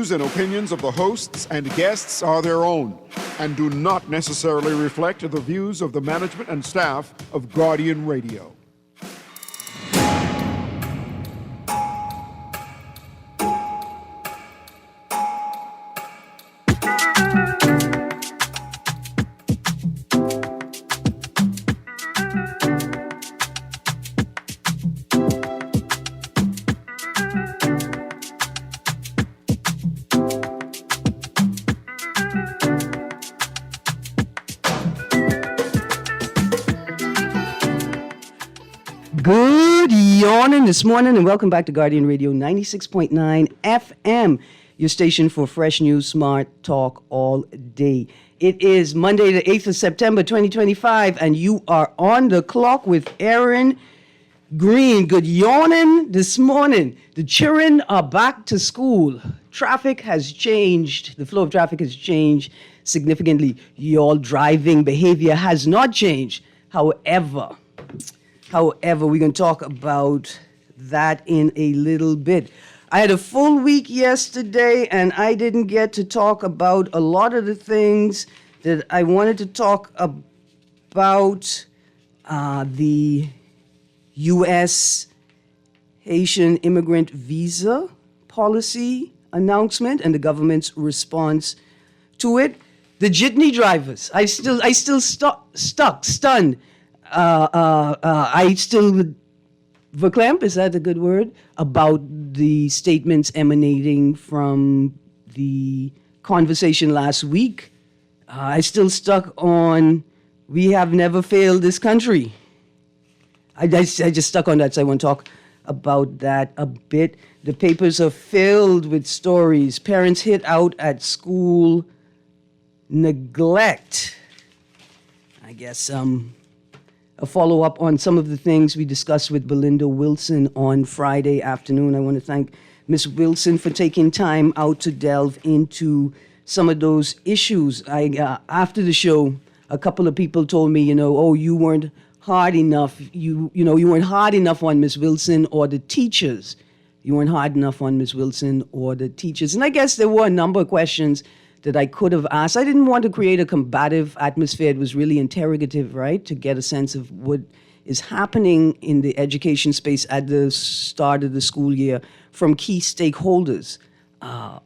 Views and opinions of the hosts and guests are their own and do not necessarily reflect the views of the management and staff of Guardian Radio. Good morning this morning, and welcome back to Guardian Radio 96.9 FM, your station for fresh news, smart talk all day. It is Monday, the 8th of September, 2025, and you are on the clock with Erin, Greene. Good morning this morning. The children are back to school. Traffic has changed. The flow of traffic has changed significantly. Your driving behavior has not changed. However, we're going to talk about that in a little bit. I had a full week yesterday, and I didn't get to talk about a lot of the things that I wanted to talk about. The U.S. Haitian immigrant visa policy announcement and the government's response to it. The jitney drivers, I still stunned. I still verklempt, is that a good word, about the statements emanating from the conversation last week. I still stuck on, we have never failed this country. I just stuck on that, so I want to talk about that a bit. The papers are filled with stories. Parents hit out at school neglect. I guess a follow-up on some of the things we discussed with Belinda Wilson on Friday afternoon. I want to thank Ms. Wilson for taking time out to delve into some of those issues. After the show, a couple of people told me, you weren't hard enough. You weren't hard enough on Ms. Wilson or the teachers. You weren't hard enough on Ms. Wilson or the teachers. And I guess there were a number of questions that I could have asked. I didn't want to create a combative atmosphere. It was really interrogative, right? To get a sense of what is happening in the education space at the start of the school year from key stakeholders. But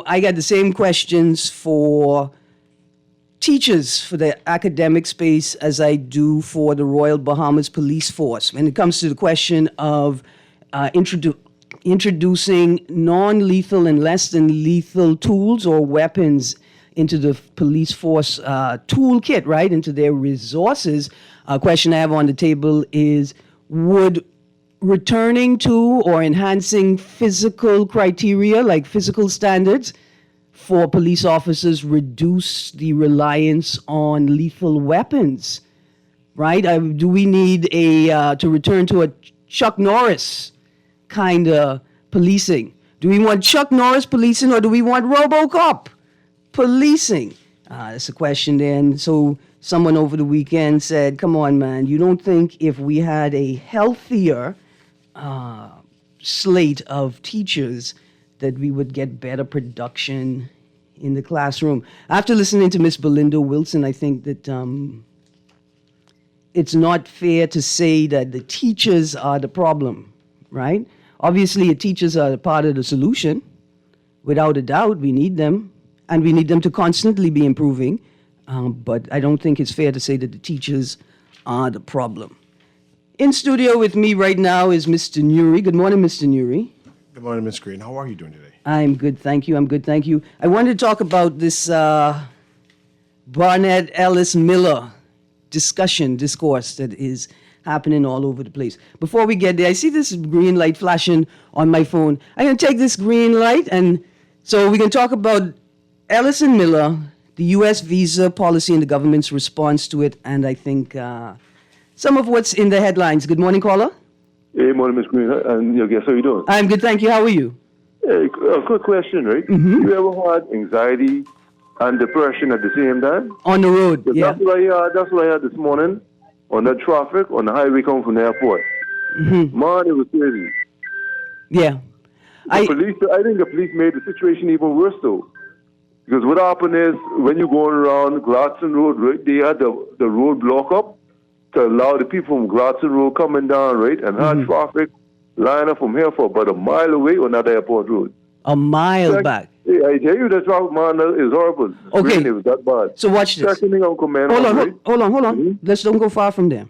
I got the same questions for teachers for the academic space as I do for the Royal Bahamas Police Force. When it comes to the question of introducing non-lethal and less than lethal tools or weapons into the police force toolkit, right, into their resources. A question I have on the table is, would returning to or enhancing physical criteria, like physical standards, for police officers reduce the reliance on lethal weapons, right? Do we need to return to a Chuck Norris kind of policing? Do we want Chuck Norris policing, or do we want RoboCop policing? That's a question there. And so someone over the weekend said, come on, man, you don't think if we had a healthier slate of teachers that we would get better production in the classroom? After listening to Miss Belinda Wilson, I think that it's not fair to say that the teachers are the problem, right? Obviously, the teachers are part of the solution. Without a doubt, we need them, and we need them to constantly be improving. But I don't think it's fair to say that the teachers are the problem. In studio with me right now is Mr. Nuri. Good morning, Mr. Nuri. Good morning, Ms. Greene. How are you doing today? I'm good, thank you. I wanted to talk about this Barnett Ellis Miller discourse that is happening all over the place. Before we get there, I see this green light flashing on my phone. I'm going to take this green light, and so we can talk about Ellis and Miller, the U.S. visa policy and the government's response to it, and I think some of what's in the headlines. Good morning, caller. Hey, morning, Ms. Greene. And your guest, how you doing? I'm good, thank you. How are you? Hey, a quick question, right? Mm-hmm. You ever had anxiety and depression at the same time? On the road, yeah. That's what I had this morning on the traffic on the highway coming from the airport. Mm-hmm. Man, it was crazy. Yeah. I think the police made the situation even worse, though. Because what happened is, when you're going around Gladstone Road, right, they had the road block up to allow the people from Gladstone Road coming down, right, and had traffic line up from here for about a mile away on that airport road. A mile back. Yeah, I tell you, the traffic, man, is horrible. Okay. Really, it was that bad. So watch this. Second thing I'll comment Hold on, on. right? Hold on. Let's don't go far from there.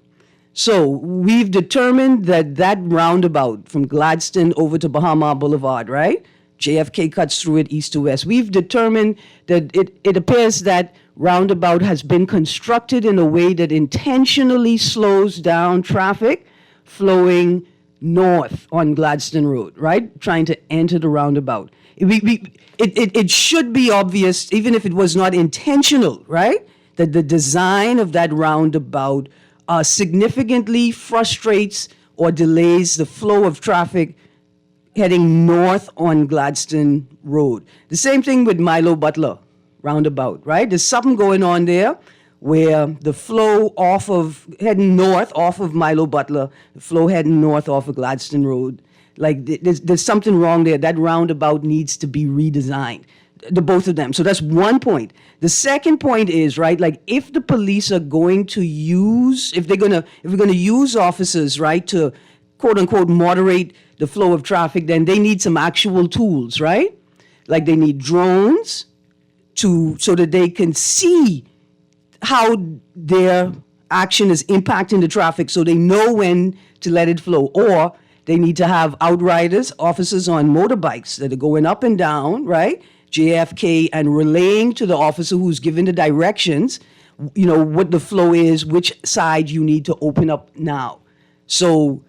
So we've determined that roundabout from Gladstone over to Bahama Boulevard, right? JFK cuts through it east to west. We've determined that it appears that roundabout has been constructed in a way that intentionally slows down traffic flowing north on Gladstone Road, right? Trying to enter the roundabout. It should be obvious, even if it was not intentional, right? That the design of that roundabout significantly frustrates or delays the flow of traffic heading north on Gladstone Road. The same thing with Milo Butler roundabout, right? There's something going on there where the flow heading north off of Milo Butler, the flow heading north off of Gladstone Road, like there's something wrong there. That roundabout needs to be redesigned, the both of them. So that's one point. The second point is, right, like if the police are going to use, if we're gonna use officers, right, to quote unquote moderate the flow of traffic, then they need some actual tools, right? Like they need drones so that they can see how their action is impacting the traffic, so they know when to let it flow. Or they need to have outriders, officers on motorbikes that are going up and down, right? JFK, and relaying to the officer who's given the directions, what the flow is, which side you need to open up now. So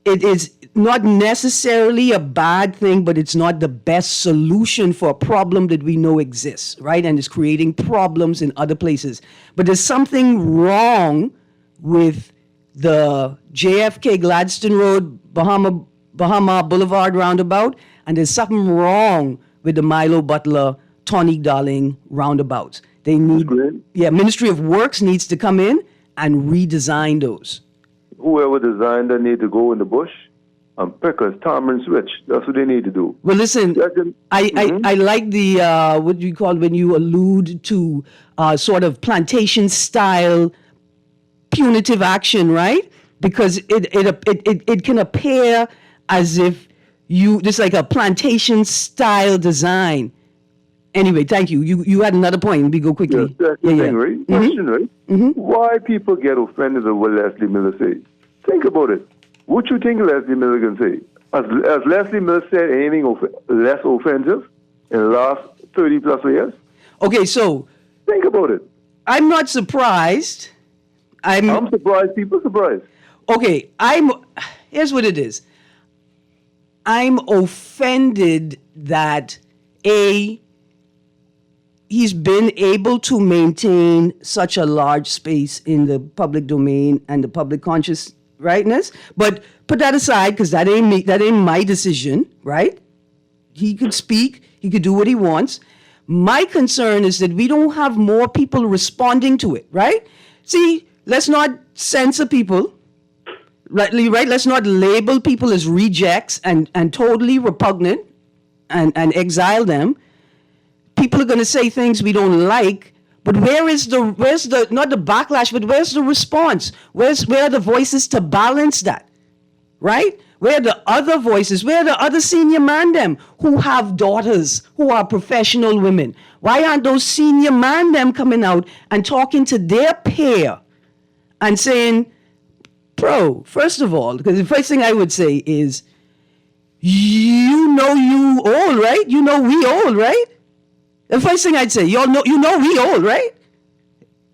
it is not necessarily a bad thing, but it's not the best solution for a problem that we know exists, right? And is creating problems in other places. But there's something wrong with the JFK Gladstone Road, Bahama Boulevard roundabout, and there's something wrong with the Milo Butler, Tawny Darling roundabouts. They need, Ministry of Works needs to come in and redesign those. Whoever designed that need to go in the bush and pick a Tamarind switch. That's what they need to do. Well, listen, I like the, what do you call it, when you allude to sort of plantation-style punitive action, right? Because it can appear as if it's like a plantation-style design. Anyway, thank you. You had another point. Let me go quickly. Yes, that's the thing, right? Question, right? Why people get offended at what Leslie Miller says? Think about it. What you think Leslie Miller can say? Has Leslie Miller said anything less offensive in the last 30 plus years? Okay, so think about it. I'm not surprised. I'm surprised. People surprised. Okay, here's what it is. I'm offended that he's been able to maintain such a large space in the public domain and the public conscious rightness. But put that aside, because that ain't my decision, right? He could speak, he could do what he wants. My concern is that we don't have more people responding to it, right? See, let's not censor people, right? Let's not label people as rejects and totally repugnant and exile them. People are going to say things we don't like, but where's the not the backlash, but where's the response? Where are the voices to balance that, right? Where are the other voices? Where are the other senior man them who have daughters, who are professional women? Why aren't those senior man them coming out and talking to their peer and saying, bro, first of all, because the first thing I would say is, you all, right? You know we all, right? The first thing I'd say, you know we all, right?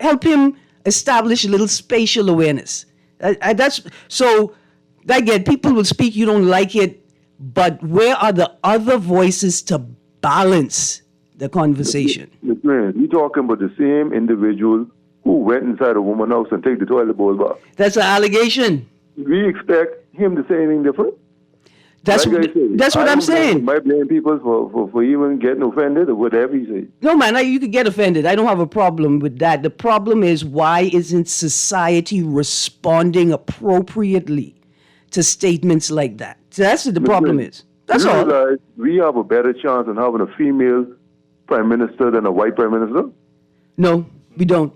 Help him establish a little spatial awareness. Again, people will speak, you don't like it, but where are the other voices to balance the conversation? We're talking about the same individual who went inside a woman's house and take the toilet bowl back. That's an allegation. We expect him to say anything different? That's what I'm saying. Might blame people for even getting offended or whatever you say. No, man, you could get offended. I don't have a problem with that. The problem is, why isn't society responding appropriately to statements like that? So that's what the problem is. That's Do you all. realize we have a better chance in having a female prime minister than a white prime minister? No, we don't.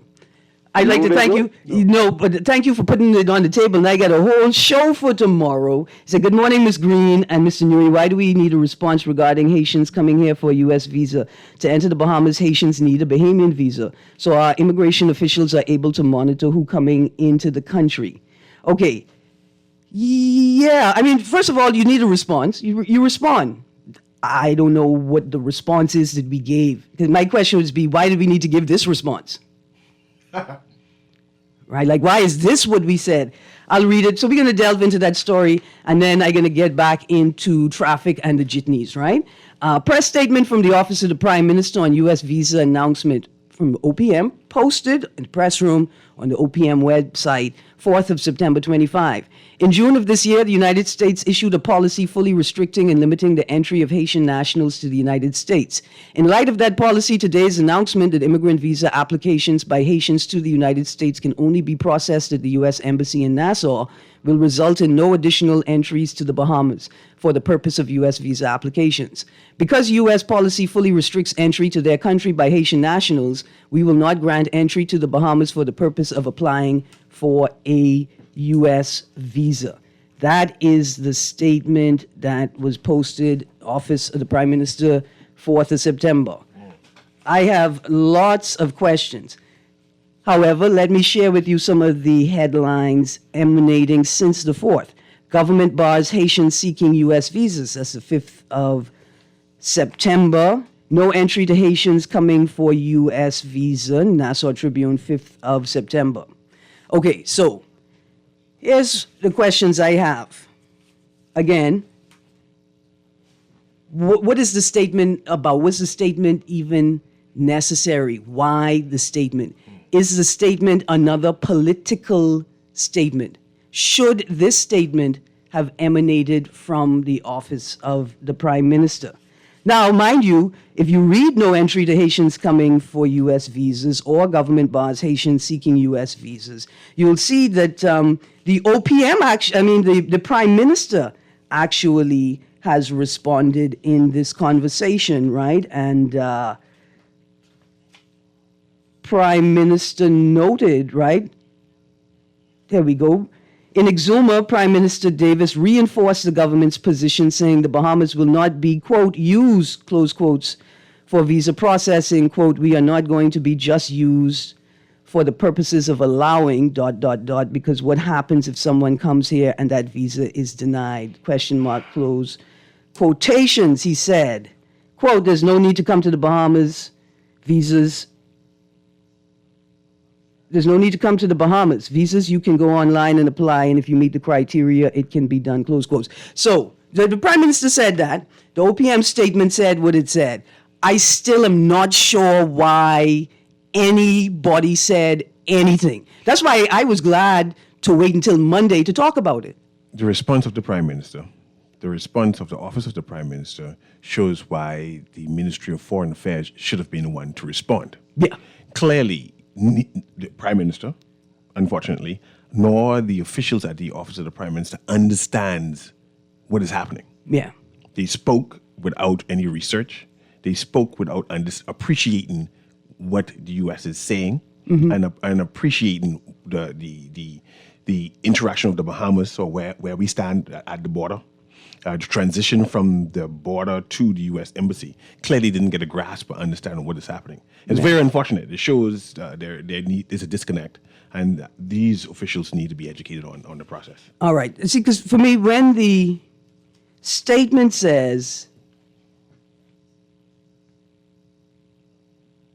I'd like No, to they thank don't? you. No, but thank you for putting it on the table. And I got a whole show for tomorrow. Say good morning, Ms. Greene and Mr. Newey. Why do we need a response regarding Haitians coming here for a U.S. visa? To enter the Bahamas, Haitians need a Bahamian visa. So our immigration officials are able to monitor who coming into the country. Okay. Yeah. I mean, first of all, you need a response. You respond. I don't know what the response is that we gave. Because my question would be, why did we need to give this response? Right? Like, why is this what we said? I'll read it. So we're going to delve into that story, and then I'm going to get back into traffic and the jitneys, right? Press statement from the Office of the Prime Minister on U.S. visa announcement from OPM, posted in the press room on the OPM website, 4th of September 25. In June of this year, the United States issued a policy fully restricting and limiting the entry of Haitian nationals to the United States. In light of that policy, today's announcement that immigrant visa applications by Haitians to the United States can only be processed at the U.S. Embassy in Nassau will result in no additional entries to the Bahamas for the purpose of U.S. visa applications. Because U.S. policy fully restricts entry to their country by Haitian nationals, we will not grant entry to the Bahamas for the purpose of applying for a U.S. visa. That is the statement that was posted, Office of the Prime Minister, 4th of September. I have lots of questions. However, let me share with you some of the headlines emanating since the 4th. Government bars Haitians seeking U.S. visas. That's the 5th of September. No entry to Haitians coming for U.S. visa. Nassau Tribune, 5th of September. Okay, so here's the questions I have. Again, what is the statement about? Was the statement even necessary? Why the statement? Is the statement another political statement? Should this statement have emanated from the office of the Prime Minister? Now, mind you, if you read no entry to Haitians coming for U.S. visas or government bars Haitians seeking U.S. visas, you'll see that the OPM, the Prime Minister actually has responded in this conversation, right? And Prime Minister noted, right? There we go. In Exuma, Prime Minister Davis reinforced the government's position, saying the Bahamas will not be, quote, used, close quotes, for visa processing, quote, we are not going to be just used for the purposes of allowing, ... because what happens if someone comes here and that visa is denied, question mark, close quotations, he said. Quote, there's no need to come to the Bahamas, visas. There's no need to come to the Bahamas. Visas, you can go online and apply, and if you meet the criteria, it can be done, close quotes. So, the Prime Minister said that. The OPM statement said what it said. I still am not sure why anybody said anything. That's why I was glad to wait until Monday to talk about it. The response of the Prime Minister, the response of the Office of the Prime Minister shows why the Ministry of Foreign Affairs should have been the one to respond. Yeah. Clearly, the Prime Minister, unfortunately, nor the officials at the Office of the Prime Minister understands what is happening. Yeah. They spoke without any research. They spoke without appreciating what the U.S. is saying and appreciating the interaction of the Bahamas, or where we stand at the border. The transition from the border to the U.S. Embassy clearly didn't get a grasp or understand what is happening. It's very unfortunate. It shows there's a disconnect, and these officials need to be educated on the process. All right. See, because for me, when the statement says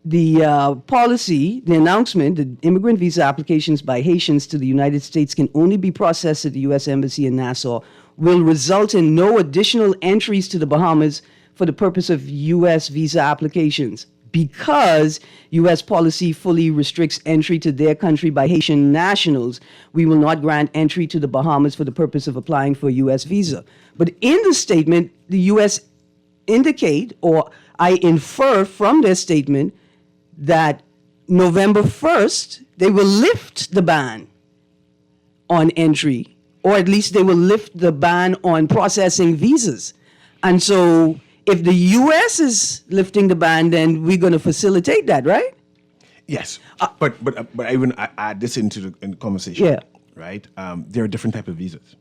the policy, the announcement that immigrant visa applications by Haitians to the United States can only be processed at the U.S. Embassy in Nassau will result in no additional entries to the Bahamas for the purpose of U.S. visa applications. Because U.S. policy fully restricts entry to their country by Haitian nationals, we will not grant entry to the Bahamas for the purpose of applying for a U.S. visa. But in the statement, the U.S. indicate, or I infer from their statement, that November 1st, they will lift the ban on entry, or at least they will lift the ban on processing visas. And so if the U.S. is lifting the ban, then we're going to facilitate that, right? Yes, but I add this into the conversation. Yeah. Right. There are different types of visas.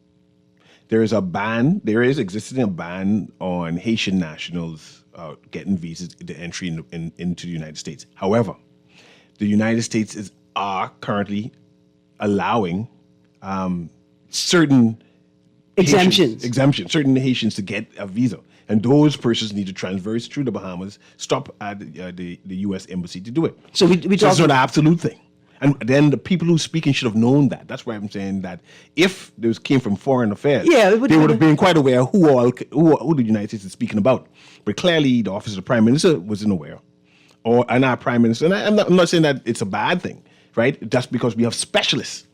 There is a ban. There is existing a ban on Haitian nationals getting visas to entry into the United States. However, the United States are currently allowing certain Exemptions. certain Haitians to get a visa. And those persons need to transverse through the Bahamas, stop at the U.S. Embassy to do it. So we So it's talk not an absolute thing. And then the people who speaking should have known that. That's why I'm saying that if those came from foreign affairs, Yeah, they would have been quite aware who the United States is speaking about. But clearly, the office of the Prime Minister wasn't aware, and our Prime Minister. And I'm not saying that it's a bad thing, right? That's because we have specialists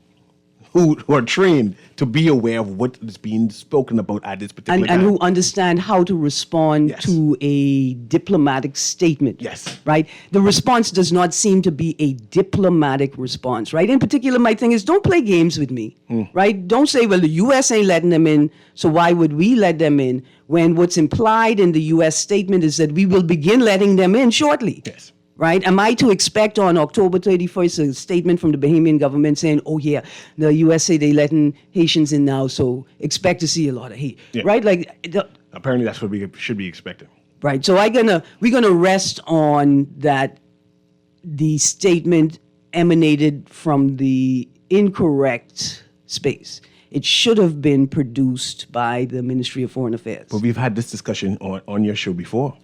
who are trained to be aware of what is being spoken about at this particular and time. who understand how to respond Yes. to a diplomatic statement. Yes. Right? The response does not seem to be a diplomatic response, right? In particular, my thing is don't play games with me, right? Don't say, well, the U.S. ain't letting them in, so why would we let them in? When what's implied in the U.S. statement is that we will begin letting them in shortly. Yes. Right? Am I to expect on October 31st a statement from the Bahamian government saying, oh, yeah, the U.S. say they letting Haitians in now, so expect to see a lot of hate, Yeah. right? Apparently, that's what we should be expecting. Right. So we're gonna rest on that. The statement emanated from the incorrect space. It should have been produced by the Ministry of Foreign Affairs. But we've had this discussion on your show before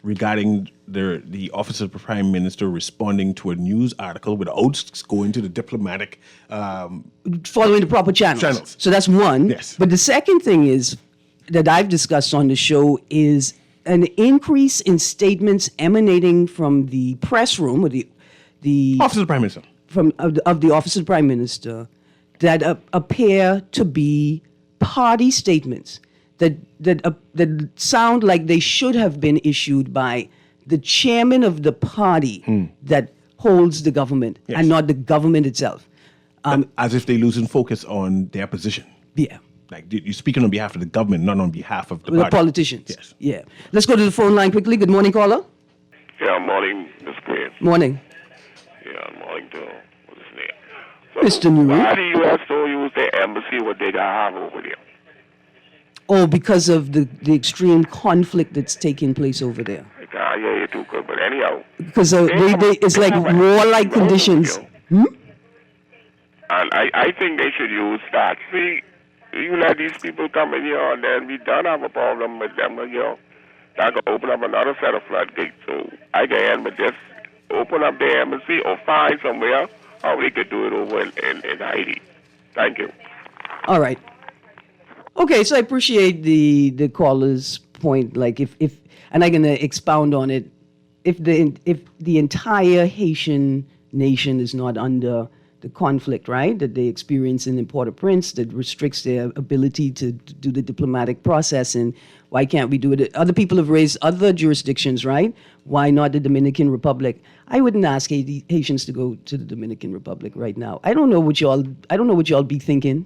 regarding the Office of the Prime Minister responding to a news article without going to the diplomatic. Following the proper channels. So that's one. Yes. But the second thing is that I've discussed on the show is an increase in statements emanating from the press room or the Office of the Prime Minister. of the Office of the Prime Minister that appear to be party statements that sound like they should have been issued by the chairman of the party that holds the government Yes. and not the government itself. As if they're losing focus on their position. Yeah. Like you're speaking on behalf of the government, not on behalf of the The party. politicians. Yes. Yeah. Let's go to the phone line quickly. Good morning, caller. Yeah, morning, Ms. Greene. Morning. Yeah, morning to what's his Mr. name? Newell. Why the U.S. don't use the embassy what they have over there? Oh, because of the extreme conflict that's taking place over there. I can't hear you too good, but anyhow. Because it's like warlike conditions. And I think they should use that. See, you let these people come in here and then we don't have a problem with them, you know. That could open up another set of floodgates. So I can end with just open up the embassy or find somewhere how we could do it over in Haiti. Thank you. All right. Okay, so I appreciate the caller's point. Like if and I'm gonna expound on it. If the entire Haitian nation is not under the conflict, right, that they experience in Port-au-Prince that restricts their ability to do the diplomatic process, and why can't we do it? Other people have raised other jurisdictions, right? Why not the Dominican Republic? I wouldn't ask Haitians to go to the Dominican Republic right now. I don't know what y'all be thinking.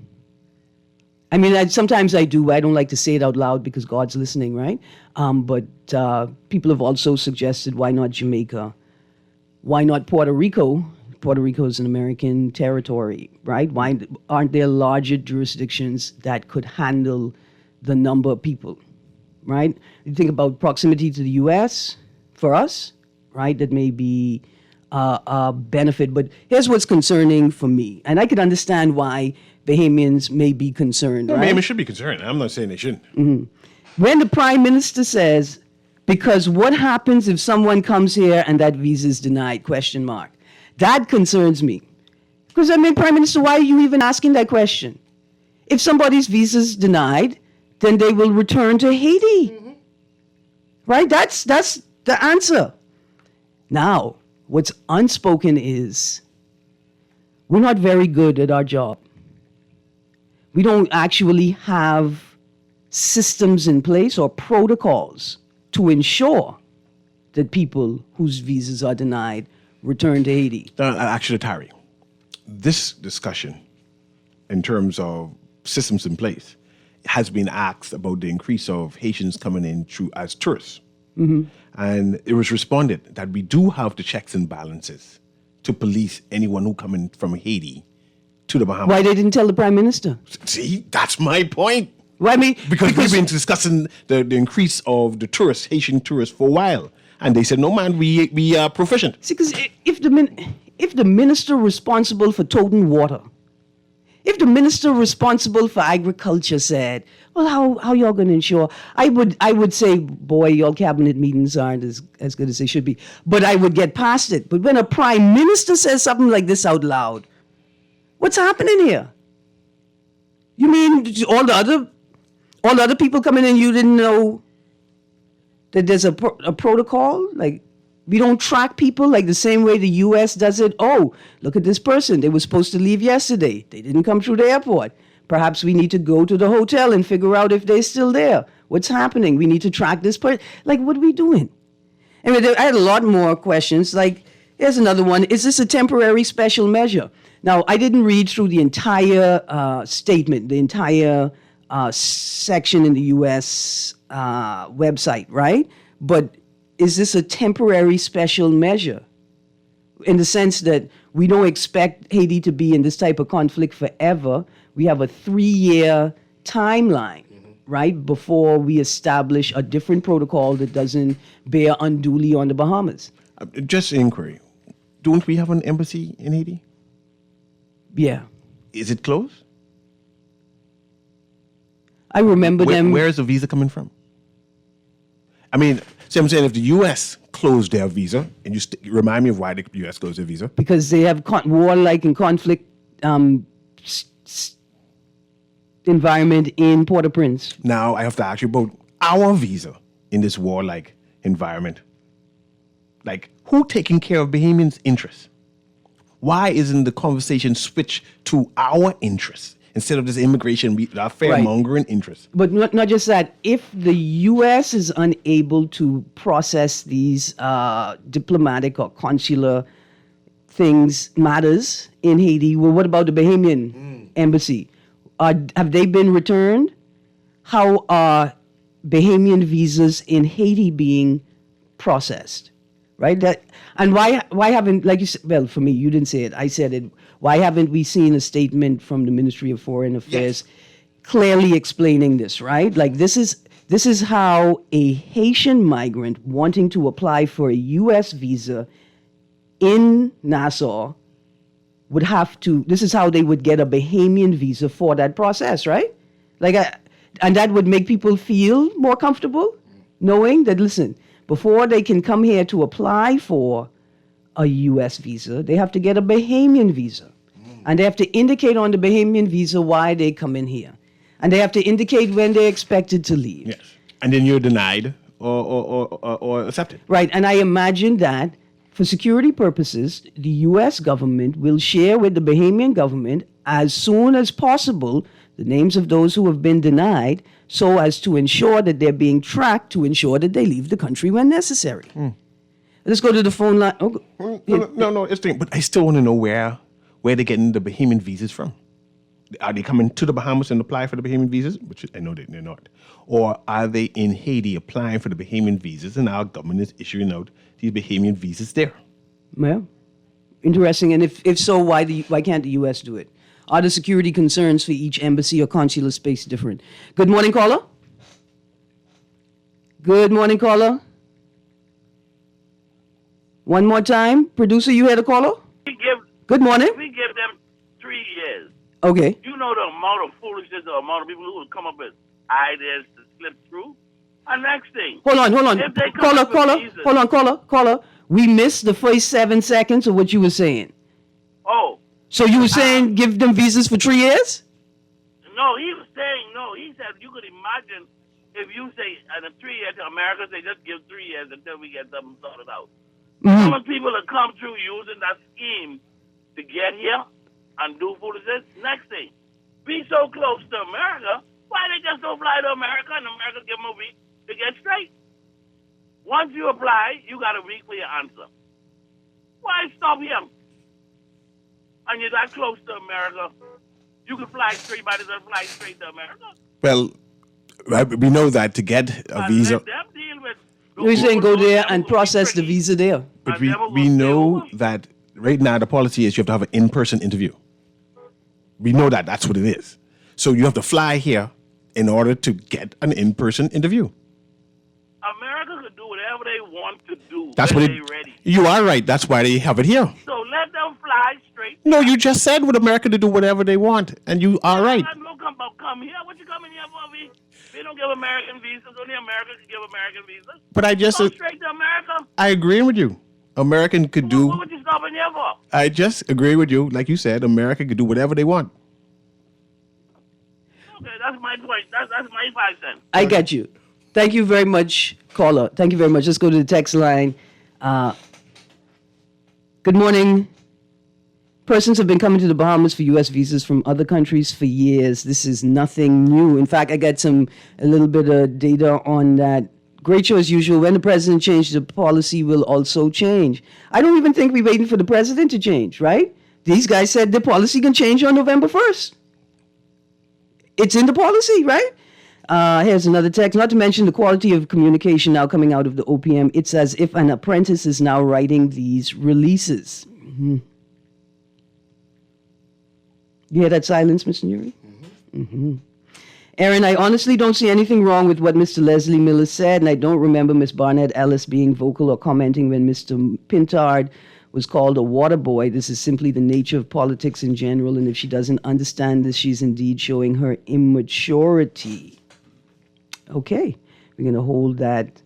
I mean, sometimes I do. I don't like to say it out loud because God's listening, right? But people have also suggested, why not Jamaica? Why not Puerto Rico? Puerto Rico is an American territory, right? Why aren't there larger jurisdictions that could handle the number of people, right? You think about proximity to the U.S. for us, right? That may be a benefit. But here's what's concerning for me. And I could understand why Bahamians may be concerned, No, right? Bahamians should be concerned. I'm not saying they shouldn't. When the prime minister says, because what happens if someone comes here and that visa is denied, question mark. That concerns me. Because I mean, Prime Minister, why are you even asking that question? If somebody's visa is denied, then they will return to Haiti. Right? That's the answer. Now, what's unspoken is we're not very good at our job. We don't actually have systems in place or protocols to ensure that people whose visas are denied return to Haiti. Actually, Tari, this discussion in terms of systems in place has been asked about the increase of Haitians coming in through as tourists. And it was responded that we do have the checks and balances to police anyone who come in from Haiti to the Bahamas. Why they didn't tell the prime minister? See, that's my point. Why me? Because we've been discussing the increase of the tourists, Haitian tourists, for a while. And they said, no, man, we are proficient. See, because if the minister responsible for toting water, if the minister responsible for agriculture said, well, how y'all going to ensure? I would say, boy, your cabinet meetings aren't as good as they should be. But I would get past it. But when a prime minister says something like this out loud, what's happening here? You mean all the other people coming in, you didn't know that there's a protocol? Like, we don't track people like the same way the U.S. does it. Oh, look at this person. They were supposed to leave yesterday. They didn't come through the airport. Perhaps we need to go to the hotel and figure out if they're still there. What's happening? We need to track this person. Like, what are we doing? I mean, I had a lot more questions. Like, here's another one. Is this a temporary special measure? Now, I didn't read through the entire statement, the entire section in the U.S. Website, right? But is this a temporary special measure? In the sense that we don't expect Haiti to be in this type of conflict forever. We have a 3-year timeline, right, before we establish a different protocol that doesn't bear unduly on the Bahamas. Just inquiry. Don't we have an embassy in Haiti? Yeah. Is it closed? I remember them. Where is the visa coming from? I mean, see, I'm saying if the U.S. closed their visa, and you remind me of why the U.S. closed their visa. Because they have warlike and conflict environment in Port-au-Prince. Now I have to ask you about our visa in this warlike environment. Like, who taking care of Bahamians' interests? Why isn't the conversation switched to our interests instead of this immigration, our fair-mongering interests? But not just that. If the U.S. is unable to process these diplomatic or consular matters in Haiti, well, what about the Bahamian embassy? Have they been returned? How are Bahamian visas in Haiti being processed? Right? And why haven't, like you said, well, for me, you didn't say it, I said it. Why haven't we seen a statement from the Ministry of Foreign Affairs clearly explaining this, right? Like, this is how a Haitian migrant wanting to apply for a U.S. visa in Nassau would have to, this is how they would get a Bahamian visa for that process, right? Like, and that would make people feel more comfortable knowing that, listen, before they can come here to apply for a U.S. visa, they have to get a Bahamian visa. And they have to indicate on the Bahamian visa why they come in here. And they have to indicate when they're expected to leave. Yes. And then you're denied or accepted. Right. And I imagine that for security purposes, the U.S. government will share with the Bahamian government as soon as possible the names of those who have been denied so as to ensure that they're being tracked to ensure that they leave the country when necessary. Let's go to the phone line. Oh, No, it's thing. But I still want to know where they're getting the Bahamian visas from. Are they coming to the Bahamas and apply for the Bahamian visas? Which I know they're not. Or are they in Haiti applying for the Bahamian visas and our government is issuing out these Bahamian visas there? well, interesting. And if so, why can't the U.S. do it? Are the security concerns for each embassy or consular space different? Good morning, caller. Good morning, caller. One more time. Producer, you had a caller? Good morning. We give them 3 years. Okay. You know the amount of foolishness, the amount of people who will come up with ideas to slip through? And next thing. Hold on. If they come up with visas- Caller. We missed the first 7 seconds of what you were saying. Oh. So you were saying give them visas for 3 years? No, he was saying, no. He said you could imagine if you say, in a 3 years to America, they just give 3 years until we get something sorted out. How much people have come through using that scheme to get here and do foolishness? Next thing, be so close to America, why they just don't fly to America and America give them a week to get straight? Once you apply, you got a week for your answer. Why stop here? And you're that close to America, you can fly straight by the fly straight to America. Well, we know that to get a visa, Let them deal with. You're saying go there and Them process the tricky. visa there. but And them will we stay know over. that right now the policy is you have to have an in-person interview. We know that that's what it is. So you have to fly here in order to get an in-person interview. America could do whatever they want to do. That's when what they it. ready. You are right. That's why they have it here. So let them fly straight. No, you just said with America to do whatever they want, and you are right. I know come here. What you coming here for? We don't give American visas. Only America can give American visas. But I just, Go straight to America. I agree with you. American could What do. would you stopping here for? I just agree with you. Like you said, America could do whatever they want. Okay, that's my point. That's my 5 cents. I get you. Thank you very much, caller. Thank you very much. Let's go to the text line. Good morning. Persons have been coming to the Bahamas for U.S. visas from other countries for years. This is nothing new. In fact, I got a little bit of data on that. Great show as usual. When the president changes, the policy will also change. I don't even think we're waiting for the president to change, right? These guys said the policy can change on November 1st. It's in the policy, right? Here's another text. Not to mention the quality of communication now coming out of the OPM. It's as if an apprentice is now writing these releases. Mm-hmm. You hear that silence, Mr. Newry? Mm-hmm. Erin, I honestly don't see anything wrong with what Mr. Leslie Miller said, and I don't remember Ms. Barnett Ellis being vocal or commenting when Mr. Pintard was called a water boy. This is simply the nature of politics in general, and if she doesn't understand this, she's indeed showing her immaturity. Okay, we're going to hold that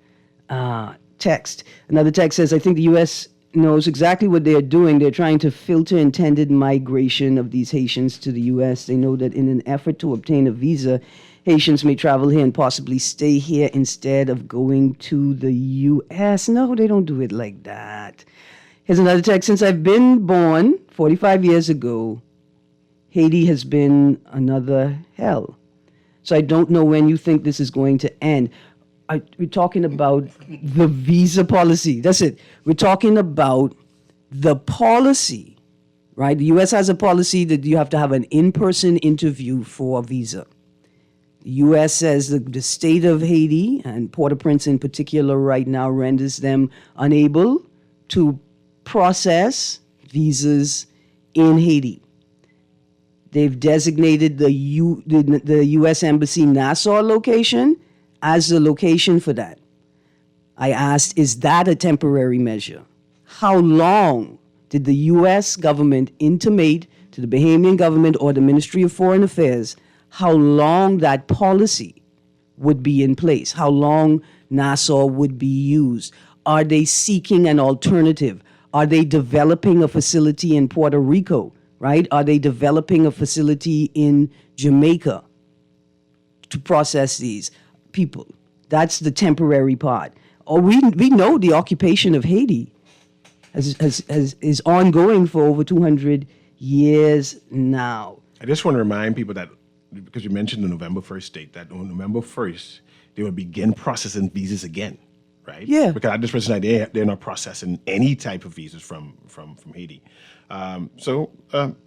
text. Another text says, I think the U.S. knows exactly what they're doing. They're trying to filter intended migration of these Haitians to the U.S. They know that in an effort to obtain a visa, Haitians may travel here and possibly stay here instead of going to the U.S. No, they don't do it like that. Here's another text. Since I've been born 45 years ago, Haiti has been another hell. So I don't know when you think this is going to end. We're talking about the visa policy. That's it. We're talking about the policy, right? The U.S. has a policy that you have to have an in-person interview for a visa. The U.S. says the state of Haiti, and Port-au-Prince in particular right now, renders them unable to process visas in Haiti. They've designated the U.S. Embassy Nassau location as the location for that. I asked, is that a temporary measure? How long did the U.S. government intimate to the Bahamian government or the Ministry of Foreign Affairs how long that policy would be in place, how long Nassau would be used? Are they seeking an alternative? Are they developing a facility in Puerto Rico, right? Are they developing a facility in Jamaica to process these people? That's the temporary part. Oh, we know the occupation of Haiti is ongoing for over 200 years now. I just want to remind people that, because you mentioned the November 1st date, that on November 1st, they will begin processing visas again, right? Yeah. Because at this present time, they're not processing any type of visas from Haiti. So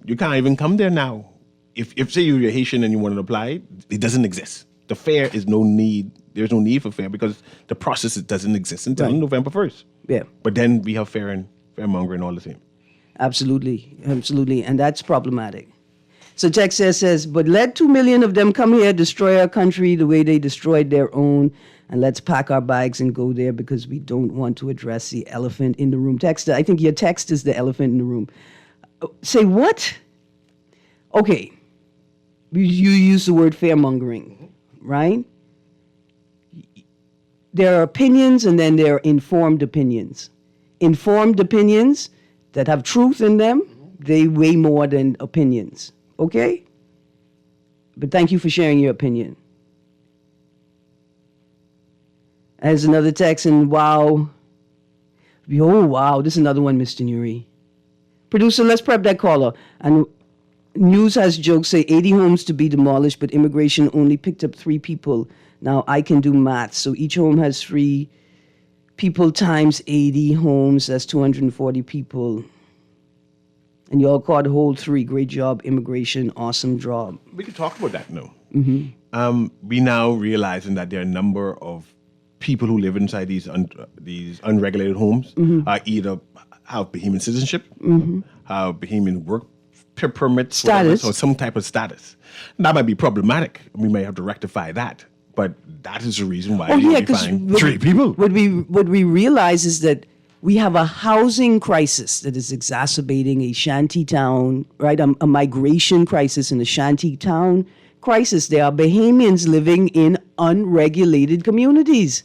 you can't even come there now. If say you're Haitian and you want to apply, it doesn't exist. The fare is no need. There's no need for fare because the process doesn't exist until November 1st. Yeah. But then we have fare and faremongering all the same. Absolutely. And that's problematic. So Texas says, but let 2 million of them come here, destroy our country the way they destroyed their own, and let's pack our bags and go there because we don't want to address the elephant in the room. Texter, I think your text is the elephant in the room. Say what? Okay. You use the word faremongering, right? There are opinions and then there are informed opinions. Informed opinions that have truth in them, they weigh more than opinions. Okay? But thank you for sharing your opinion. As another text, and wow. Oh, wow. This is another one, Mr. Newry. Producer, let's prep that caller. And news has jokes say 80 homes to be demolished, but immigration only picked up 3 people. Now, I can do math. So each home has 3 people times 80 homes. That's 240 people. And y'all caught hold 3. Great job, immigration. Awesome job. We can talk about that now. We now realizing that there are a number of people who live inside these unregulated homes either have Bahamian citizenship, have Bahamian work permits, Status. or some type of status. That might be problematic. We may have to rectify that. But that is the reason why we find 3 people. What we realize is that we have a housing crisis that is exacerbating a shanty town, right? A migration crisis and a shanty town crisis. There are Bahamians living in unregulated communities.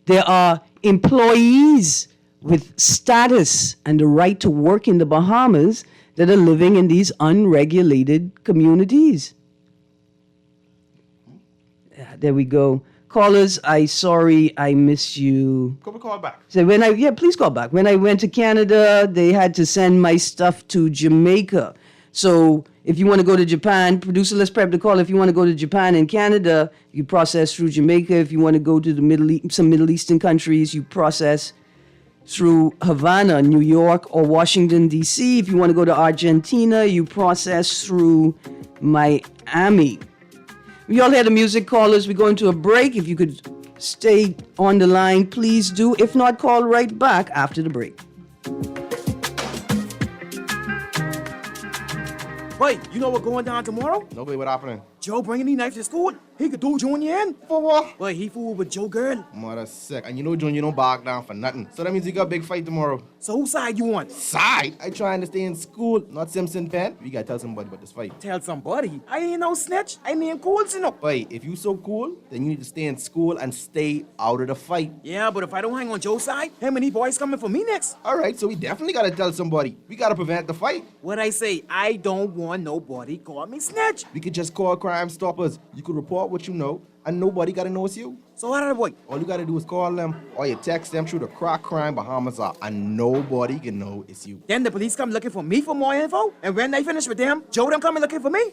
There are employees with status and the right to work in the Bahamas that are living in these unregulated communities. Yeah, there we go. Callers, sorry I missed you. Call back. So please call back. When I went to Canada, they had to send my stuff to Jamaica. So if you want to go to Japan, producer, let's prep the call. If you want to go to Japan and Canada, you process through Jamaica. If you want to go to some Middle Eastern countries, you process through Havana, New York, or Washington, D.C. If you want to go to Argentina, you process through Miami. We all hear the music, callers. We go into a break. If you could stay on the line, please do. If not, call right back after the break. Wait, you know what going down tomorrow? Nobody, what happening? Joe bringing these knives to school. He could do Junior in. For what? Wait, he fooled with Joe girl. Mother sick. And you know Junior don't back down for nothing. So that means you got a big fight tomorrow. So whose side you on? Side? I trying to stay in school, not Simpson Pen. We gotta tell somebody about this fight. Tell somebody. I ain't no snitch. I mean cool, you know. Wait, if you so cool, then you need to stay in school and stay out of the fight. Yeah, but if I don't hang on Joe's side, how many boys coming for me next? Alright, so we definitely gotta tell somebody. We gotta prevent the fight. What I say, I don't want nobody call me snitch. We could just call Crime Stoppers. You could report what you know, and nobody gotta know it's you. So how did I boy? All you gotta do is call them, or you text them through the Crack Crime Bahamas app, and nobody can know it's you. Then the police come looking for me for more info, and when they finish with them, Joe them coming looking for me?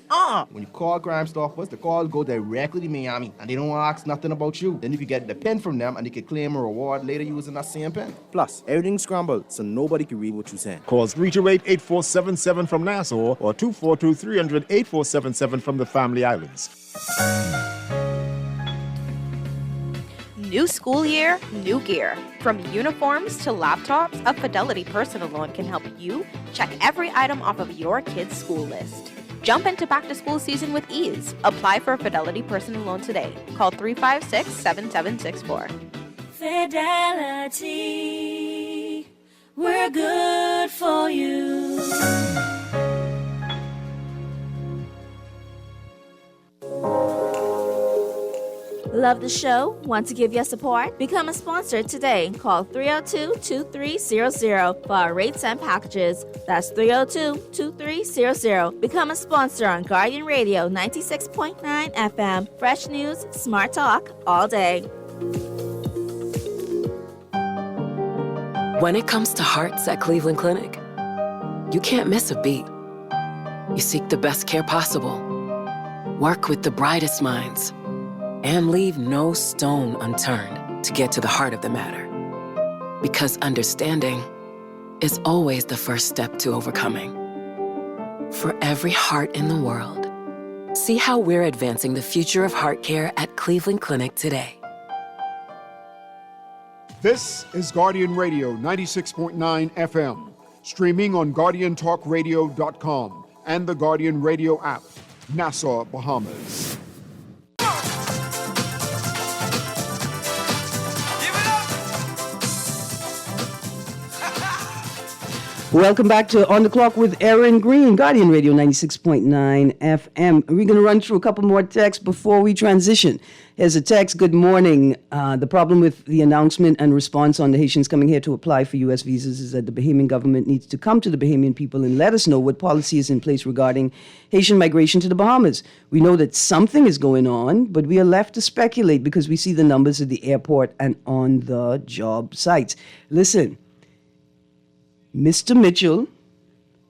When you call Crime Stoppers, the call go directly to Miami, and they don't ask nothing about you. Then you can get the pen from them, and you can claim a reward later using that same pen. Plus, everything's scrambled, so nobody can read what you're saying. Call 328-8477 from Nassau or 242-300-8477 from the Family Islands. New school year, new gear. From uniforms to laptops, a Fidelity personal loan can help you check every item off of your kid's school list. Jump into back to school season with ease. Apply for a Fidelity personal loan today. Call 356-7764. Fidelity, we're good for you. Love the show? Want to give your support? Become a sponsor today. Call 302-2300 for our rates and packages. That's 302-2300. Become a sponsor on Guardian Radio 96.9 FM. Fresh news, smart talk, all day. When it comes to hearts at Cleveland Clinic, you can't miss a beat. You seek the best care possible, work with the brightest minds, and leave no stone unturned to get to the heart of the matter. Because understanding is always the first step to overcoming. For every heart in the world, see how we're advancing the future of heart care at Cleveland Clinic today. This is Guardian Radio 96.9 FM, streaming on GuardianTalkRadio.com and the Guardian Radio app, Nassau, Bahamas. Welcome back to On the Clock with Erin, Greene, Guardian Radio 96.9 FM. We're going to run through a couple more texts before we transition. Here's a text. Good morning. The problem with the announcement and response on the Haitians coming here to apply for U.S. visas is that the Bahamian government needs to come to the Bahamian people and let us know what policy is in place regarding Haitian migration to the Bahamas. We know that something is going on, but we are left to speculate because we see the numbers at the airport and on the job sites. Listen. Mr. Mitchell,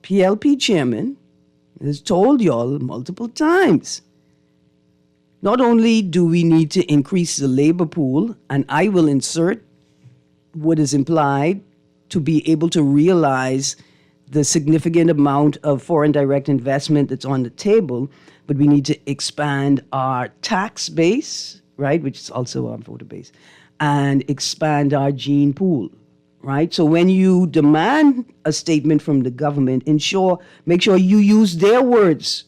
PLP chairman, has told y'all multiple times, not only do we need to increase the labor pool, and I will insert what is implied to be able to realize the significant amount of foreign direct investment that's on the table, but we need to expand our tax base, right, which is also our voter base, and expand our gene pool, right? So when you demand a statement from the government, make sure you use their words,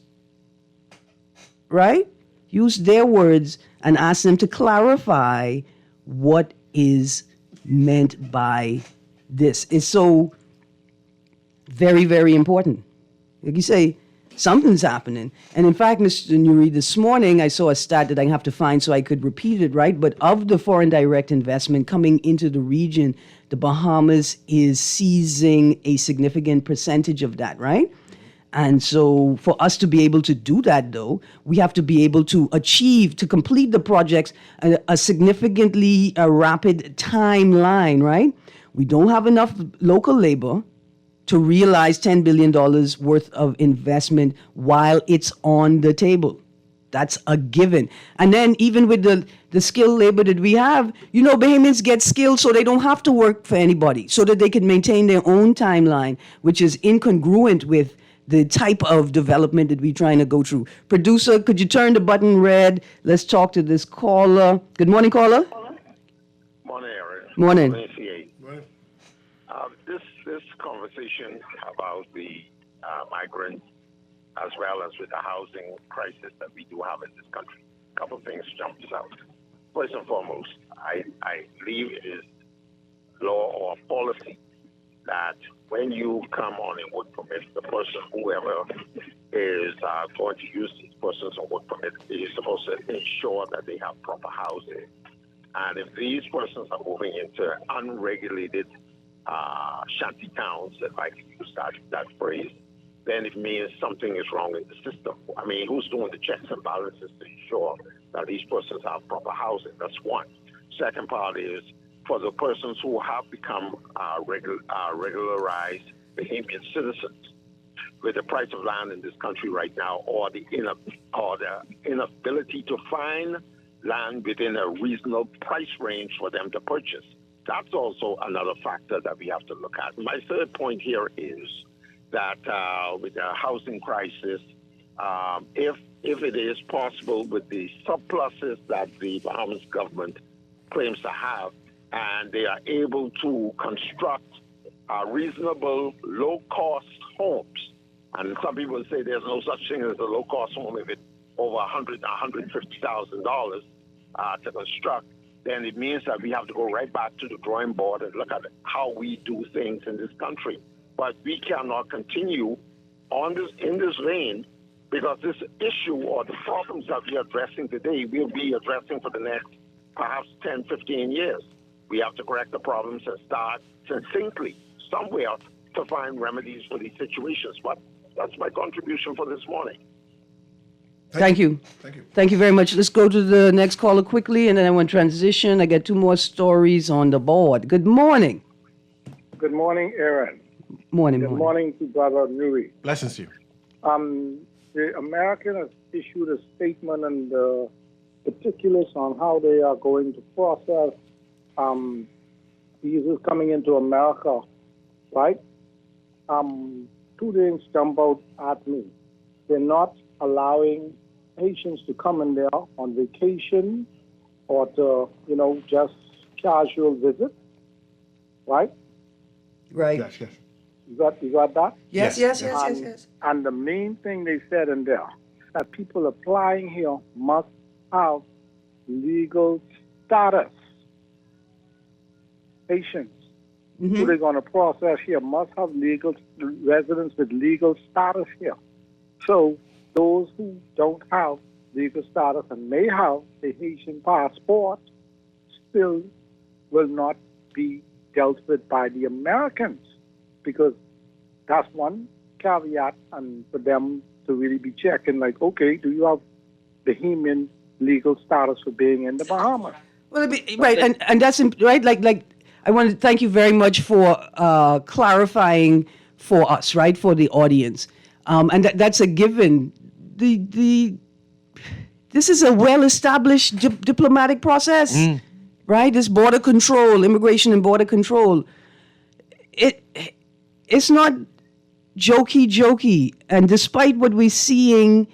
right? Use their words and ask them to clarify what is meant by this. It's so very, very important. Like you say, something's happening. And in fact, Mr. Nuri, this morning I saw a stat that I have to find so I could repeat it, right? But of the foreign direct investment coming into the region, the Bahamas is seizing a significant percentage of that, right? And so for us to be able to do that, though, we have to be able to complete the projects a significantly rapid timeline, right? We don't have enough local labor to realize $10 billion worth of investment while it's on the table. That's a given. And then even with the skilled labor that we have, Bahamians get skilled so they don't have to work for anybody, so that they can maintain their own timeline, which is incongruent with the type of development that we're trying to go through. Producer, could you turn the button red? Let's talk to this caller. Good morning, caller. Morning, Erin. Morning. This conversation about the migrants, as well as with the housing crisis that we do have in this country, a couple of things jumps out. First and foremost, I believe it is law or policy that when you come on a work permit, the person, whoever is going to use these persons on work permit, is supposed to ensure that they have proper housing. And if these persons are moving into unregulated shanty towns, if I can use that phrase, then it means something is wrong in the system. I mean, who's doing the checks and balances to ensure that these persons have proper housing? That's one. Second part is for the persons who have become regularized Bahamian citizens. With the price of land in this country right now, or the inability to find land within a reasonable price range for them to purchase. That's also another factor that we have to look at. My third point here is that with the housing crisis, if it is possible with the surpluses that the Bahamas government claims to have, and they are able to construct reasonable, low-cost homes, and some people say there's no such thing as a low-cost home if it's over $150,000 to construct, then it means that we have to go right back to the drawing board and look at how we do things in this country. But we cannot continue in this vein, because this issue or the problems that we are addressing today will be addressing for the next perhaps 10, 15 years. We have to correct the problems and start succinctly somewhere to find remedies for these situations. But that's my contribution for this morning. Thank you. Thank you very much. Let's go to the next caller quickly, and then I want to transition. I got two more stories on the board. Good morning. Good morning, Erin. Morning. Good morning to Brother Nuri. Blessings to you. The American has issued a statement and particulars on how they are going to process visas coming into America, right? Two things jump out at me. They're not allowing Haitians to come in there on vacation or to, just casual visit, right? Right. Yes. You got that? Yes. And the main thing they said in there, that people applying here must have legal status. Haitians who they're going to process here must have legal residents with legal status here. So those who don't have legal status and may have a Haitian passport still will not be dealt with by the Americans, because that's one caveat, and for them to really be checking, like, okay, do you have Bahamian legal status for being in the Bahamas? Well, right, and that's right. Like, I want to thank you very much for clarifying for us, right, for the audience, and that's a given. This is a well-established diplomatic process, right? This border control, immigration and border control. It's not jokey. And despite what we're seeing,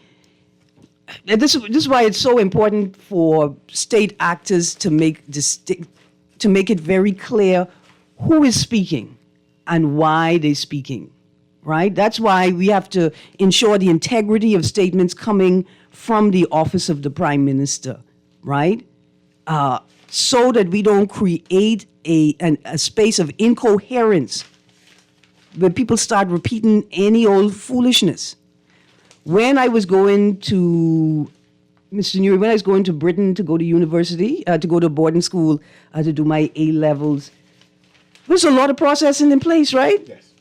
and this is why it's so important for state actors to make it very clear who is speaking and why they're speaking, right? That's why we have to ensure the integrity of statements coming from the office of the Prime Minister, right? So that we don't create a space of incoherence where people start repeating any old foolishness. When I was going to, Mr. Newry, when I was going to Britain to go to university, to go to boarding school, to do my A-levels, there's a lot of processing in place, right? Yes.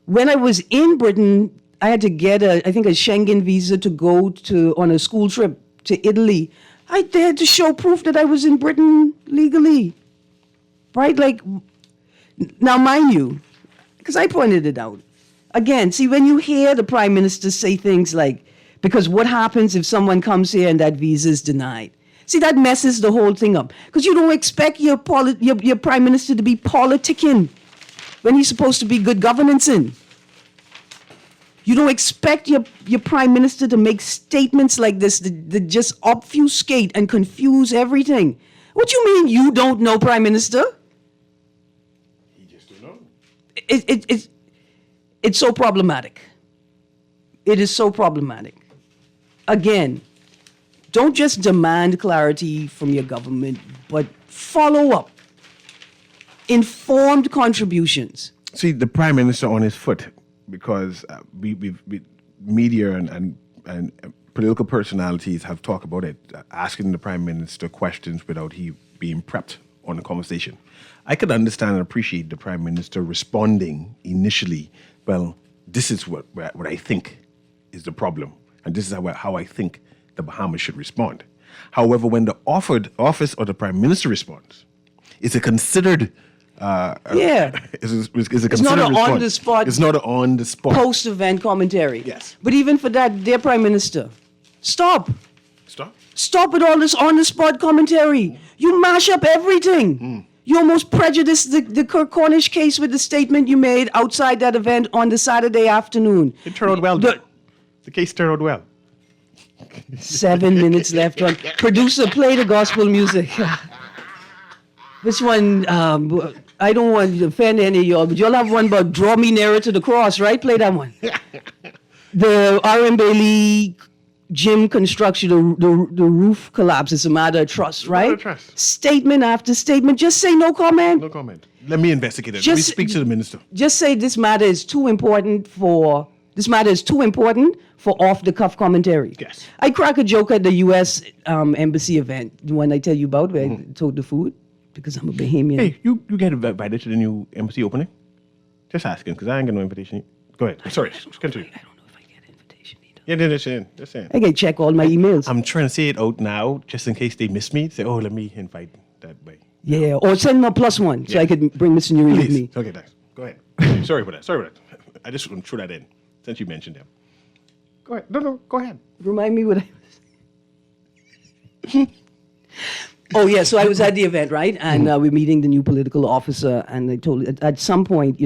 When I was in Britain, I had to get a Schengen visa to go on a school trip to Italy. I had to show proof that I was in Britain legally, right? Like, now mind you, because I pointed it out. Again, see, when you hear the Prime Minister say things like, because what happens if someone comes here and that visa is denied? See, that messes the whole thing up. Because you don't expect your Prime Minister to be politicking when he's supposed to be good governance in. You don't expect your Prime Minister to make statements like this that just obfuscate and confuse everything. What you mean you don't know, Prime Minister? He just don't know. It's so problematic. It is so problematic. Again, don't just demand clarity from your government, but follow up. Informed contributions. See, the Prime Minister on his foot, because we media and political personalities have talked about it, asking the Prime Minister questions without he being prepped on the conversation. I could understand and appreciate the Prime Minister responding initially, well, this is what I think is the problem, and this is how I think the Bahamas should respond. However, when the office of the Prime Minister responds, it's a considered it's not an on-the-spot. It's not an on-the-spot Post-event commentary. Yes. But even for that, dear Prime Minister, stop. Stop with all this on-the-spot commentary. You mash up everything. You almost prejudiced the Kirk Cornish case with the statement you made outside that event on the Saturday afternoon. It turned out well. The case turned out well. 7 minutes left on. Producer, play the gospel music. This one, I don't want to offend any of y'all, but y'all have one about draw me nearer to the cross, right? Play that one. The R.M. Bailey gym construction, the roof collapse is a matter of trust, right? Matter of trust. Statement after statement. Just say no comment. No comment. Let me investigate it. Let me speak to the minister. Just say this matter is too important for off-the-cuff commentary. Yes. I crack a joke at the U.S. Embassy event, the one I tell you about, where I told the food, because I'm a Bahamian. Hey, you get invited to the new embassy opening? Just asking, because I ain't got no invitation. Go ahead. Sorry, continue. I don't know if I get an invitation either. Yeah, just saying. I can check all my emails. I'm trying to say it out now, just in case they miss me. Say, let me invite that way. Yeah, or send them a +1 so I could bring Mr. Newry with me. Okay, thanks. Go ahead. Sorry about that. I just want to throw that in, since you mentioned them. Go ahead. No, go ahead. Remind me what I was... Oh, yeah, so I was at the event, right? And we're meeting the new political officer, and I told her at some point,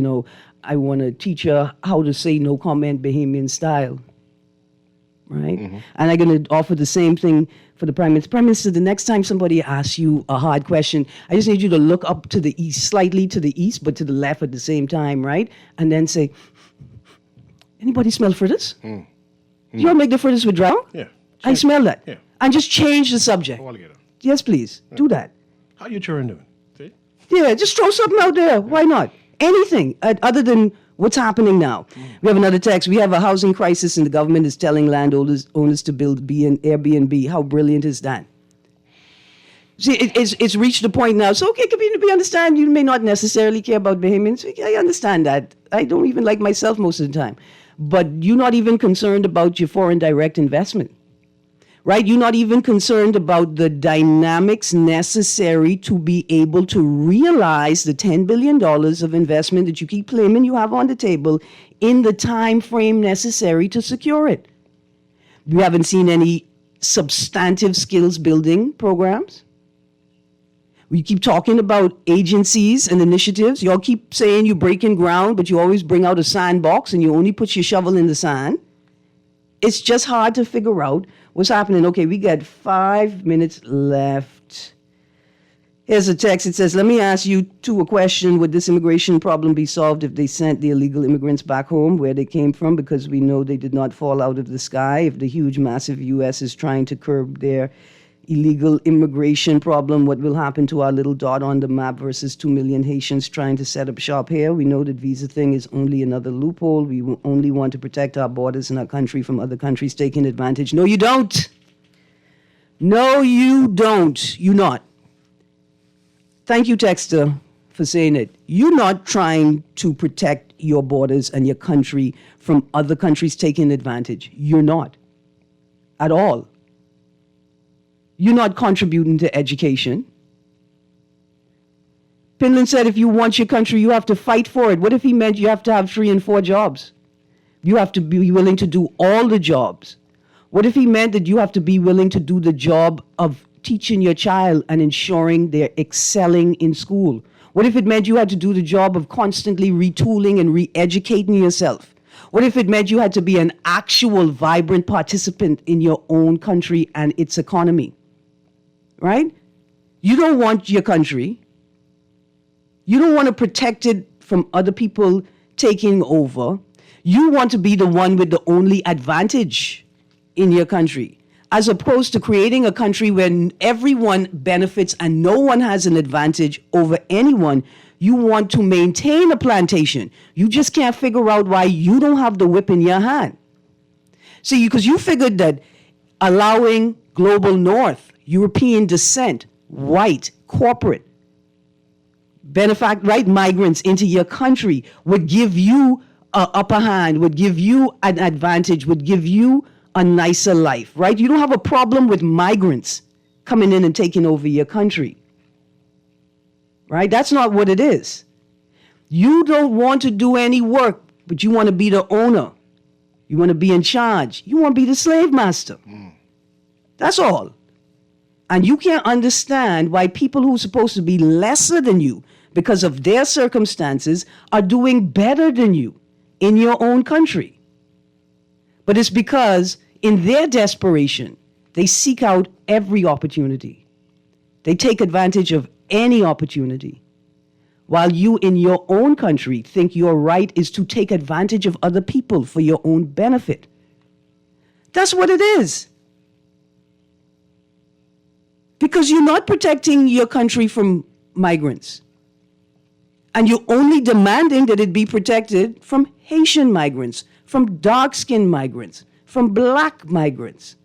I want to teach her how to say no comment Bahamian style, right? And I'm going to offer the same thing for the Prime Minister. Prime Minister, the next time somebody asks you a hard question, I just need you to look up to the east, slightly to the east, but to the left at the same time, right? And then say, anybody smell fritters? Do you want to make the fritters with drown? Yeah. I smell that. Yeah. And just change the subject. Yes, please. Do that. How you children doing? See? Yeah, just throw something out there. Why not? Anything other than what's happening now. We have another text. We have a housing crisis and the government is telling landowners to build Airbnb. How brilliant is that? See, it's reached a point now. So, okay, we understand you may not necessarily care about Bahamians. I understand that. I don't even like myself most of the time. But you're not even concerned about your foreign direct investment. Right? You're not even concerned about the dynamics necessary to be able to realize the $10 billion of investment that you keep claiming you have on the table in the time frame necessary to secure it. We haven't seen any substantive skills building programs. We keep talking about agencies and initiatives. Y'all keep saying you're breaking ground, but you always bring out a sandbox and you only put your shovel in the sand. It's just hard to figure out what's happening. Okay, we got 5 minutes left. Here's a text. It says, let me ask you two a question. Would this immigration problem be solved if they sent the illegal immigrants back home where they came from? Because we know they did not fall out of the sky. If the huge, massive U.S. is trying to curb their illegal immigration problem, what will happen to our little dot on the map versus 2 million Haitians trying to set up shop here? We know that visa thing is only another loophole. We only want to protect our borders and our country from other countries taking advantage. No, you don't. No, you don't. You're not. Thank you, Texter, for saying it. You're not trying to protect your borders and your country from other countries taking advantage. You're not. At all. You're not contributing to education. Pinland said if you want your country, you have to fight for it. What if he meant you have to have 3 and 4 jobs? You have to be willing to do all the jobs. What if he meant that you have to be willing to do the job of teaching your child and ensuring they're excelling in school? What if it meant you had to do the job of constantly retooling and re-educating yourself? What if it meant you had to be an actual vibrant participant in your own country and its economy? Right? You don't want your country. You don't want to protect it from other people taking over. You want to be the one with the only advantage in your country, as opposed to creating a country where everyone benefits and no one has an advantage over anyone. You want to maintain a plantation. You just can't figure out why you don't have the whip in your hand. See, because you figured that allowing global north, European descent, white, corporate, migrants into your country would give you an upper hand, would give you an advantage, would give you a nicer life, right? You don't have a problem with migrants coming in and taking over your country, right? That's not what it is. You don't want to do any work, but you want to be the owner. You want to be in charge. You want to be the slave master. That's all. And you can't understand why people who are supposed to be lesser than you because of their circumstances are doing better than you in your own country. But it's because in their desperation, they seek out every opportunity. They take advantage of any opportunity. While you in your own country think your right is to take advantage of other people for your own benefit. That's what it is. Because you're not protecting your country from migrants. And you're only demanding that it be protected from Haitian migrants, from dark-skinned migrants, from black migrants.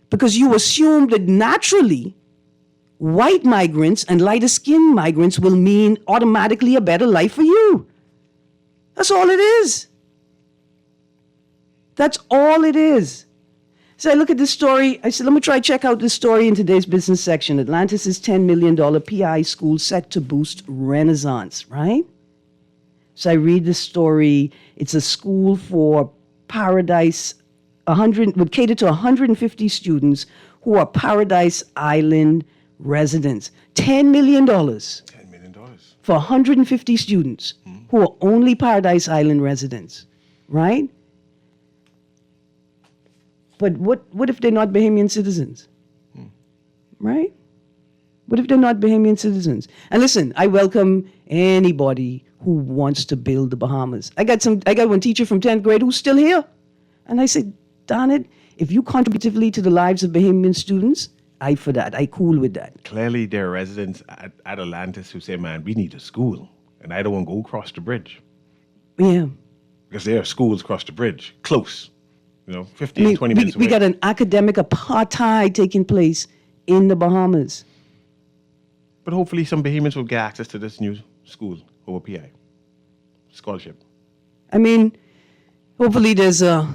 Because you assume that naturally, white migrants and lighter-skinned migrants will mean automatically a better life for you. That's all it is. That's all it is. So I look at this story, I said, let me try check out this story in today's business section. Atlantis' $10 million PI school set to boost Renaissance, right? So I read the story. It's a school for Paradise, would cater to 150 students who are Paradise Island residents. $10 million. $10 million. For 150 students who are only Paradise Island residents, right? But what if they're not Bahamian citizens? Right? What if they're not Bahamian citizens? And listen, I welcome anybody who wants to build the Bahamas. I got one teacher from 10th grade who's still here. And I said, darn it, if you contributively to the lives of Bahamian students, I for that. I cool with that. Clearly there are residents at Atlantis who say, man, we need a school. And I don't want to go across the bridge. Yeah. Because there are schools across the bridge, close. 15, 20 minutes away. We got an academic apartheid taking place in the Bahamas. But hopefully some Bahamians will get access to this new school over PI. Scholarship. I mean, hopefully there's a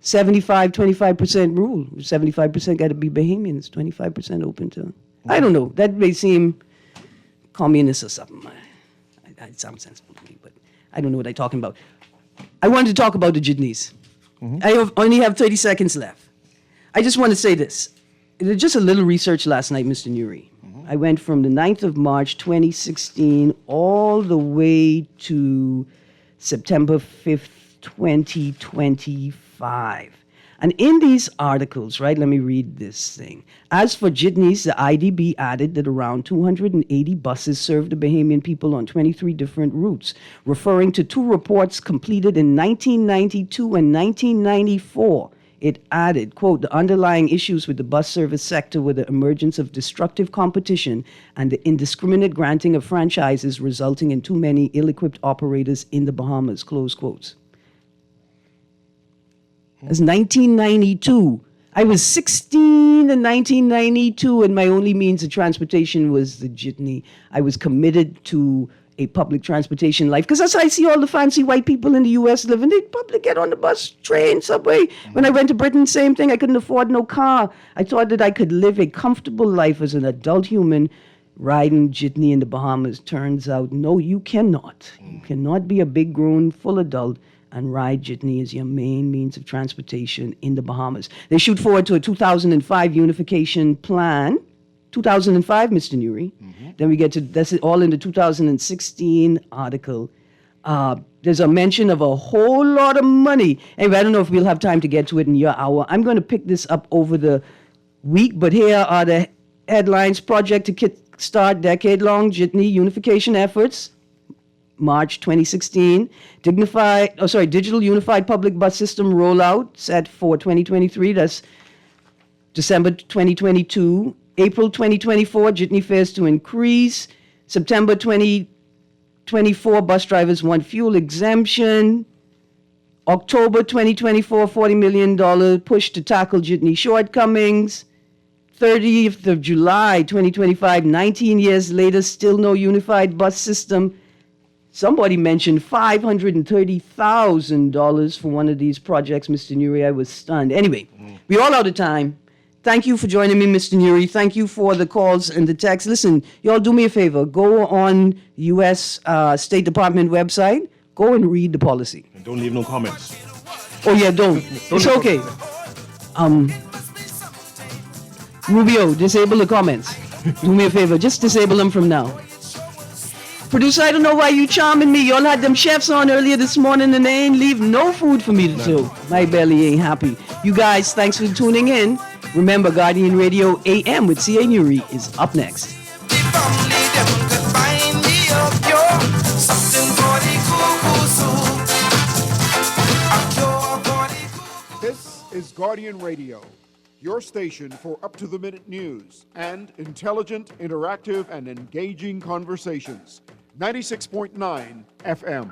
75-25% rule. 75% got to be Bahamians, 25% open to... I don't know. That may seem communist or something. It sounds sensible to me, but I don't know what I'm talking about. I wanted to talk about the jitneys. I only have 30 seconds left. I just want to say this. Just a little research last night, Mr. Nuri. I went from the 9th of March 2016 all the way to September 5th, 2025. And in these articles, right, let me read this thing. As for jitneys, the IDB added that around 280 buses served the Bahamian people on 23 different routes, referring to 2 reports completed in 1992 and 1994. It added, quote, the underlying issues with the bus service sector were the emergence of destructive competition and the indiscriminate granting of franchises resulting in too many ill-equipped operators in the Bahamas, close quotes. That's 1992. I was 16 in 1992, and my only means of transportation was the jitney. I was committed to a public transportation life because that's how I see all the fancy white people in the U.S. living. They probably get on the bus, train, subway. When I went to Britain, same thing. I couldn't afford no car. I thought that I could live a comfortable life as an adult human riding jitney in the Bahamas. Turns out, no, you cannot. You cannot be a big grown full adult and ride jitney as your main means of transportation in the Bahamas. They shoot forward to a 2005 unification plan. 2005, Mr. Nuri. Then we get to, that's all in the 2016 article. There's a mention of a whole lot of money. Anyway, I don't know if we'll have time to get to it in your hour. I'm going to pick this up over the week, but here are the headlines. Project to kickstart decade-long jitney unification efforts. March 2016, digital unified public bus system rollout set for 2023. That's December 2022. April 2024, jitney fares to increase. September 2024, bus drivers want fuel exemption. October 2024, $40 million push to tackle jitney shortcomings. 30th of July 2025, 19 years later, still no unified bus system. Somebody mentioned $530,000 for one of these projects, Mr. Nuri. I was stunned. Anyway, we're all out of time. Thank you for joining me, Mr. Nuri. Thank you for the calls and the texts. Listen, y'all do me a favor. Go on U.S. State Department website. Go and read the policy. And don't leave no comments. Oh, yeah, don't. It's okay. Rubio, disable the comments. Do me a favor. Just disable them from now. Producer, I don't know why you charming me. Y'all had them chefs on earlier this morning and they ain't leave no food for me to do. My belly ain't happy. You guys, thanks for tuning in. Remember, Guardian Radio AM with C.A. Nuri is up next. This is Guardian Radio, your station for up-to-the-minute news and intelligent, interactive, and engaging conversations. 96.9 FM.